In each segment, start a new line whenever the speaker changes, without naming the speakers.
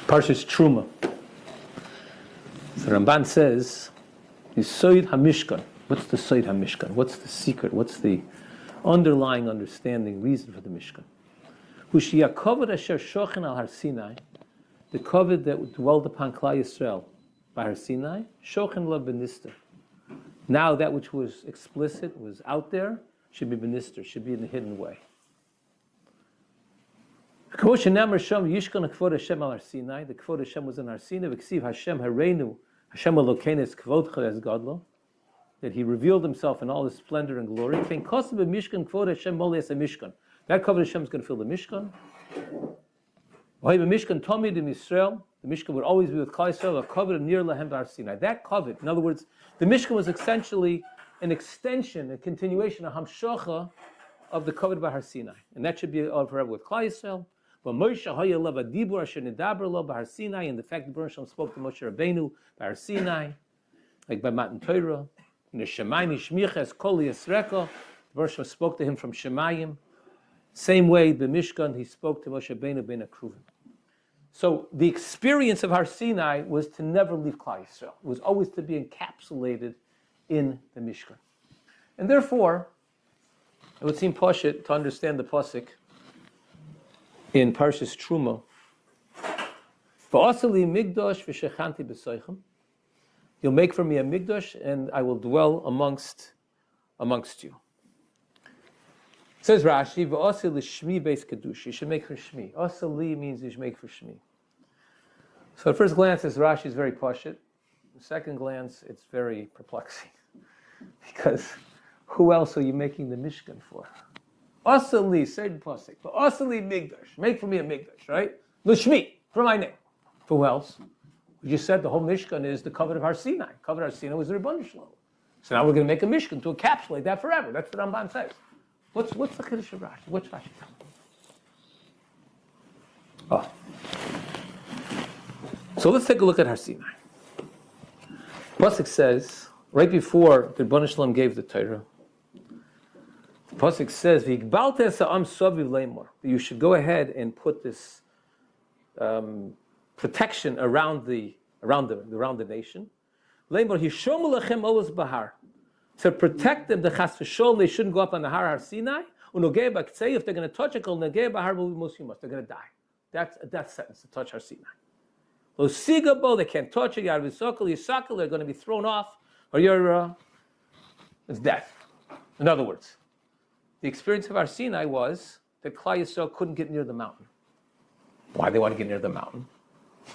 Parshas Terumah. So Ramban says, Yisoid HaMishkan. What's the Soid HaMishkan? What's the secret? What's the underlying understanding, reason for the Mishkan? Hushiyah kovet asher shochen al Har Sinai, the kovet that dwelled upon Klal Yisrael by Har Sinai, shochen lo benister. Now that which was explicit, was out there, should be benister, should be in a hidden way. The Kvod Hashem was in Har Sinai. V'ksiv Hashem Hareinu, Hashem Elokeinu es Kvodcha es Gadlo, that He revealed Himself in all His splendor and glory. That Kvod Hashem is going to fill the Mishkan. The Mishkan would always be with Klal Yisrael. A Kvod near Lahem Har Sinai. That Kvod, in other words, the Mishkan was essentially an extension, a continuation, a hamshocha of the Kvod by Har Sinai, and that should be forever with Klal Yisrael. But Moshe Haya Lav Adibur Asher Nidaber Lo B'Har Sinai, and the fact that Baruch Hashem spoke to Moshe Rabbeinu by Har Sinai, like by Matan Torah, in the Shemayim Shmiches Kol Yisreka, Baruch Hashem spoke to him from Shemayim. Same way, the Mishkan, He spoke to Moshe Rabbeinu ben Akruvim. So the experience of Har Sinai was to never leave Klal Yisrael. It was always to be encapsulated in the Mishkan, and therefore, it would seem pashut to understand the pasuk in Parshas Terumah. V'asali migdosh v'shechanti b'soichem. You'll make for me a migdosh, and I will dwell amongst you. Says Rashi, v'asali shmi beis kedusha. You should make for shmi. Asali means you should make for shmi. So at first glance, this Rashi is very pashut. At second glance, it's very perplexing, because who else are you making the Mishkan for? Asali, certain pasuk. But asali migdash, make for me a migdash, right? L'shmi, for my name. For who else? We just said the whole Mishkan is the covenant of Har Sinai. Covenant of Har Sinai was the Rebbeinu Shalom. So now we're going to make a Mishkan to encapsulate that forever. That's what Ramban says. What's the Kiddush of Rashi? What's Rashi telling? So let's take a look at Har Sinai. Pasuk says, right before the Rebbeinu Shalom gave the Torah, the pasuk says, you should go ahead and put this protection around the nation. To protect them, the chas v'shol, they shouldn't go up on the Har Sinai. If they're going to touch it, they're going to die. That's a death sentence to touch Har Sinai. They can't touch it. They're going to be thrown off, or it's death. In other words, the experience of Har Sinai was that Klal Yisrael couldn't get near the mountain. Why they want to get near the mountain?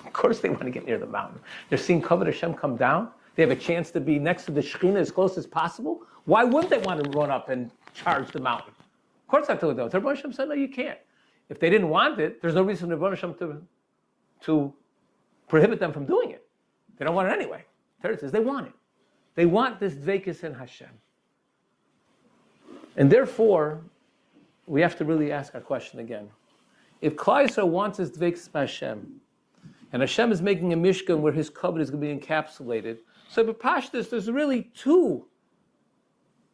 Of course they want to get near the mountain. They're seeing Kavod Hashem come down. They have a chance to be next to the Shekhinah as close as possible. Why wouldn't they want to run up and charge the mountain? Of course I told them. The Rebbeinu Hashem said, no, you can't. If they didn't want it, there's no reason for the Rebbeinu Hashem to prohibit them from doing it. They don't want it anyway. Torah says they want it. They want this dveikus in Hashem. And therefore, we have to really ask our question again. If Klal Yisrael wants his dveikus by Hashem, and Hashem is making a Mishkan where His covenant is going to be encapsulated, so b'pashtus, there's really two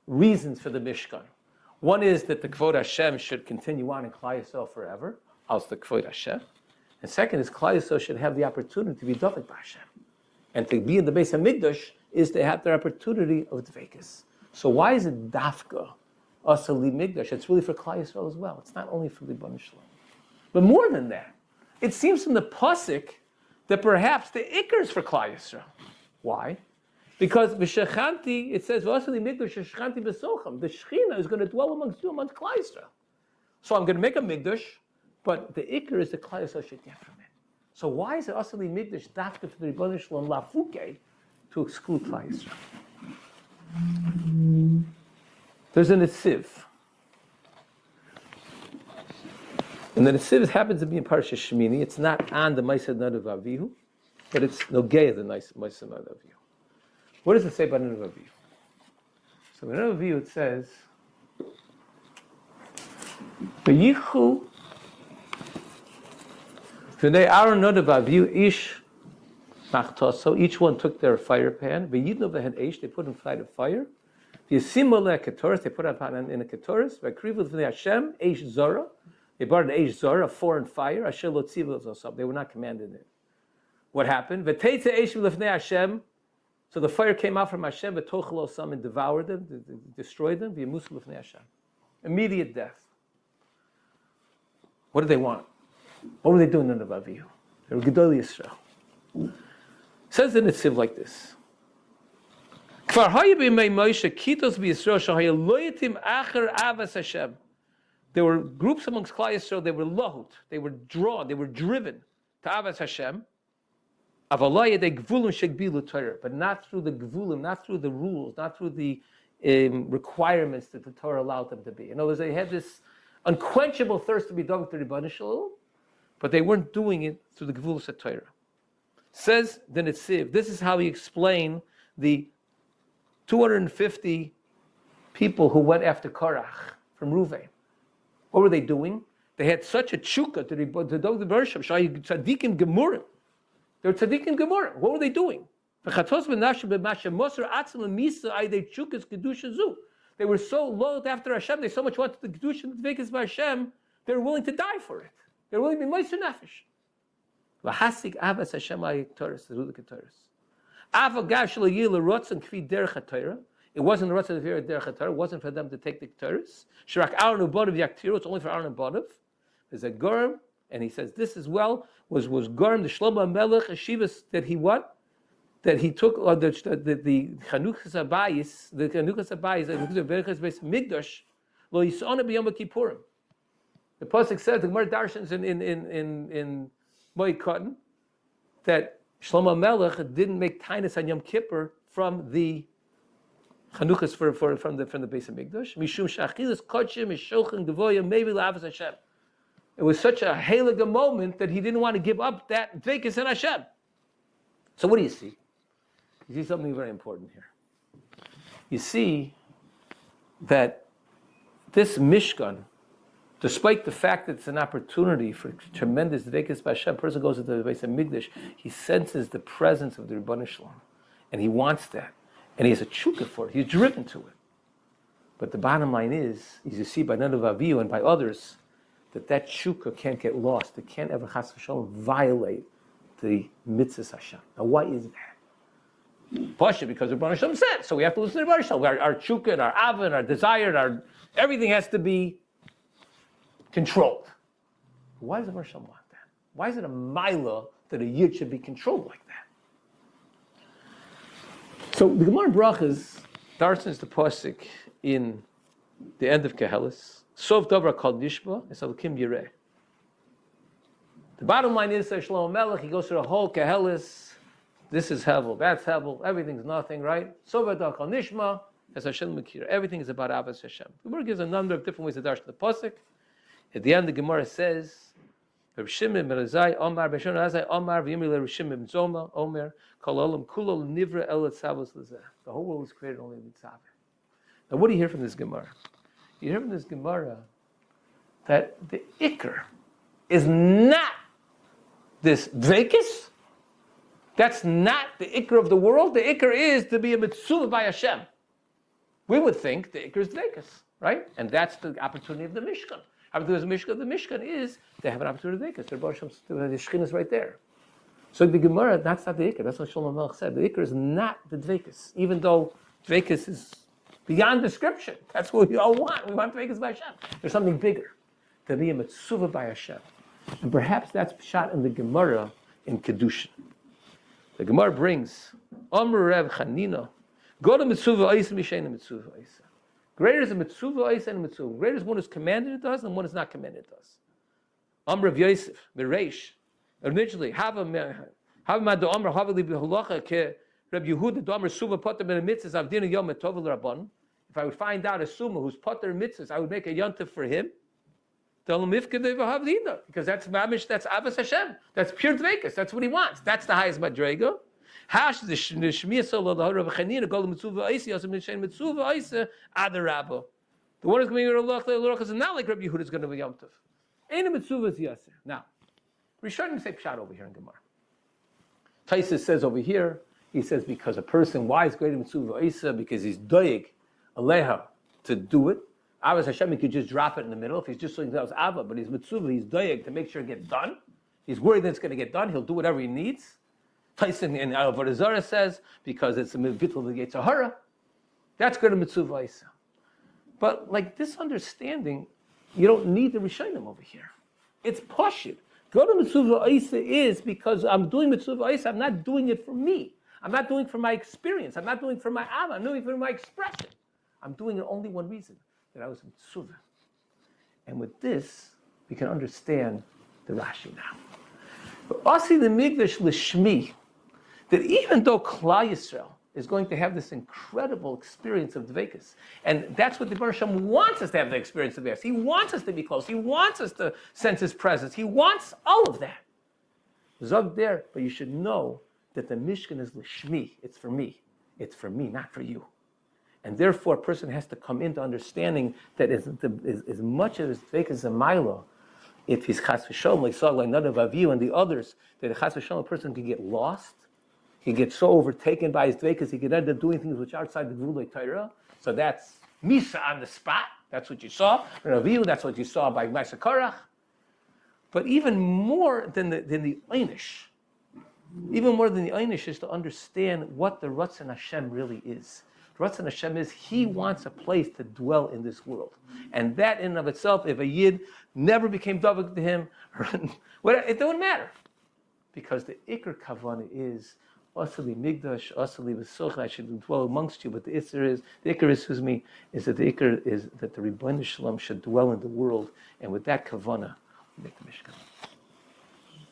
reasons for the Mishkan. One is that the Kvod Hashem should continue on in Klal Yisrael forever, als the Kvod Hashem. And second is Klal Yisrael should have the opportunity to be Dovek by Hashem. And to be in the Beis HaMikdash is to have their opportunity of dveikus. So why is it dafka? Asali Migdash, it's really for Klal Yisrael as well. It's not only for the Rebbeinu Shalom. But more than that, it seems from the pasuk that perhaps the ikar is for Klal Yisrael. Why? Because v'shechanti, it says Asali Migdash shechanti b'socham. The Shekhinah is going to dwell amongst you, amongst Klal Yisrael. So I'm going to make a Migdash, but the ikar is the Klal Yisrael should get from it. So why is it Asali Migdash dafka for the Rebbeinu Shalom lafuke to exclude Klal Yisrael? There's a Nesiv. And the Nesiv happens to be in Parshas Shemini. It's not on the Maaseh Nadav Avihu, but it's Nogei the Maaseh Nadav Avihu. What does it say about Nadav Avihu? So in Nadav Avihu it says, V'yichu v'nei Aaron Nadav Avihu ish machtoso. Each one took their fire pan. V'yidnu v'hen eish. They put inside a fire. They put it in a ketoris. They brought an eish zora, a foreign fire. They were not commanded it. what happened? V'teitze eshim lefnei Hashem. So the fire came out from Hashem, v'tochelo sam, and devoured them, destroyed them. V'yemusu lefnei Hashem. Immediate death. What did they want? What were they doing in the Avihu? They were Gedolei Yisrael. It says in the Tziv like this. Kvar haya b'yimei Moshe kitos b'Yisrael shahaya lo yatim acher avas Hashem. There were groups amongst Klal Yisrael. They were lohut. They were drawn. They were driven to avas Hashem. Avalaya de gvulim shegbilu Torah, but not through the gvulim, not through the rules, not through the requirements that the Torah allowed them to be. In other words, they had this unquenchable thirst to be done with the Rebbeinu Shalom, but they weren't doing it through the gvulos of Torah. Says the Netziv, this is how he explained the 250 people who went after Korach from Ruvain. What were they doing? They had such a chukka to the Bershom, tzaddikim gemurim. They were tzaddikim gemurim. What were they doing? They were so loathed after Hashem, they so much wanted the kedusha and the dveikus by Hashem, they were willing to die for it. They were willing to be moiser nefesh. V'hasik avas Hashem ha'yiktoris, the rudik ha'toris. Avagav shelo yil rotzen kfi derech ha'torah. It wasn't the rotzen of derech ha'torah. It wasn't for them to take the toris. Shirak Aaron u'bodav yaktiru. It's only for Aaron and Bodav. There's a Gorm, and he says this as well was Gorm the Shlomo Melech Shivas that he what? That he took the Chanukas Abayis, the Berachas Beis Migdash, lo yisona b'Yom Kippurim. The pasuk says the Gemara Darshans in Moed Katan that Shlomo Melech didn't make tainus on Yom Kippur from the Chanukas from the Beis Migdash. Mishum shachilas kodshim mishochin gevoya maybe la'avas Hashem. It was such a halaga moment that he didn't want to give up that dveikus in Hashem. So what do you see? You see something very important here. You see that this Mishkan, despite the fact that it's an opportunity for tremendous dveikus by Hashem, person goes into the Beis Hamikdash, he senses the presence of the Rebbeinu Shalom, and he wants that, and he has a chukah for it. He's driven to it. But the bottom line is you see by Nadav Avihu and by others, that chukah can't get lost. It can't ever chas v'shalom violate the mitzvahs Hashem. Now, why is that? Pasha, because the Rebbeinu Shalom said, so we have to listen to the Rebbeinu Shalom. Our chukah and our ava and our desire and everything has to be controlled. Why does the Rebbeinu Shalom want that? Why is it a milah that a yid should be controlled like that? So the Gemara Brachas darsens the pasuk in the end of Kehelis. Sov davar kol nishba esalukim yireh. The bottom line is, says Shlomo Melech, he goes through the whole Kehelis. This is Hevel, that's Hevel, everything's nothing, right? Sov davar kol nishma es Hashem mekira. Everything is about Avos Hashem. The Gemara gives a number of different ways to darshan the pasuk. At the end, the Gemara says, Reb Shimon ben Azai Omar ben Shimon Azai Omar v'yimri le Reb Shimon ben Zoma Omer kol olam kulo nivra el etzavos lezeh. The whole world is created only with tzaveh. Now, what do you hear from this Gemara? You hear from this Gemara that the Iker is not this dveikus. That's not the Iker of the world. The Iker is to be a mitzvah by Hashem. We would think the Iker is dveikus, right? And that's the opportunity of the Mishkan. The Mishkan is they have an opportunity to dveikus. The Shechinah is right there. So the Gemara, that's not the Iker. That's what Shlomo Melech said. The Iker is not the dveikus, even though dveikus is beyond description. That's what we all want. We want dveikus by Hashem. There's something bigger, to be a mitzvah by Hashem. And perhaps that's shot in the Gemara in Kedushin. The Gemara brings, Amr Reb Chanina, go to mitzvah oisa mishein mitzvah oisa. Greater is a mitzvah oisa and a mitzvah. Greater is one who's commanded it does and one is not commanded it does. Amr Reb Yosef, Mireish, originally, have ma do Amr, have li b'halacha ke Reb Yehuda do Amr suva potter ben mitzvahs avdina yom etov l'rabban. If I would find out a summa who's potter mitzvahs, I would make a yontif for him. Because that's mamish, that's avos Hashem. That's pure dveikus. That's what he wants. That's the highest madrega. Hash the shmiyah solo the Rav Chanina go to mitzvah oisa yosem mishein mitzvah oisa adarabba. The one who's going to be l'roch is not like Rabbi Yehuda is going to be yom tov. Ain't a mitzvah is yaser. Now, Rishonim say pshat over here in Gemara. Taisus says over here, he says because a person, why is greater mitzvah oisa? Because he's doig aleha to do it. Avos Hashem, he could just drop it in the middle. If he's just saying that was Ava, but he's mitzvah, he's doeg to make sure it gets done. He's worried that it's going to get done. He'll do whatever he needs. Tyson in Avodah Zarah says, because it's a bittul v'yetzer hara. That's good in mitzvah isa. But like this understanding, you don't need the Rishonim over here. It's pashut. Go to mitzvah isa is because I'm doing mitzvah isa. I'm not doing it for me. I'm not doing it for my experience. I'm not doing it for my ava. I'm doing it for my expression. I'm doing it only one reason, that I was mitzvah. And with this, we can understand the Rashi now. But Asi the Migdash Lishmi, that even though Klal Yisrael is going to have this incredible experience of Dveikus, and that's what the Baruch Hashem wants us to have, the experience of Dveikus. He wants us to be close. He wants us to sense His presence. He wants all of that. Zog there, but you should know that the Mishkan is Lishmi. It's for me. It's for me, not for you. And therefore, a person has to come into understanding that as much as Dveikus a Milo, if he's Chas V'Sholom, like Sag, like Nadav Avihu and the others, that a Chas V'Sholom, a person can get lost. He gets so overtaken by his dveikus, he can end up doing things which are outside the Gvulei Torah. So that's Misa on the spot. That's what you saw. And Avihu, that's what you saw by Ma'aseh Korach. But even more than the Einish, is to understand what the Ratzon Hashem really is. The Ratzon Hashem is He wants a place to dwell in this world. And that in and of itself, if a Yid never became Davik to him, it don't matter. Because the Iker Kavanah is Asali Migdash, Asali V'soch, I should dwell amongst you, but the Iker is that the Iker is that the Rebbeinu Shalom should dwell in the world, and with that Kavanah, we make the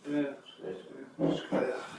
Mishkan.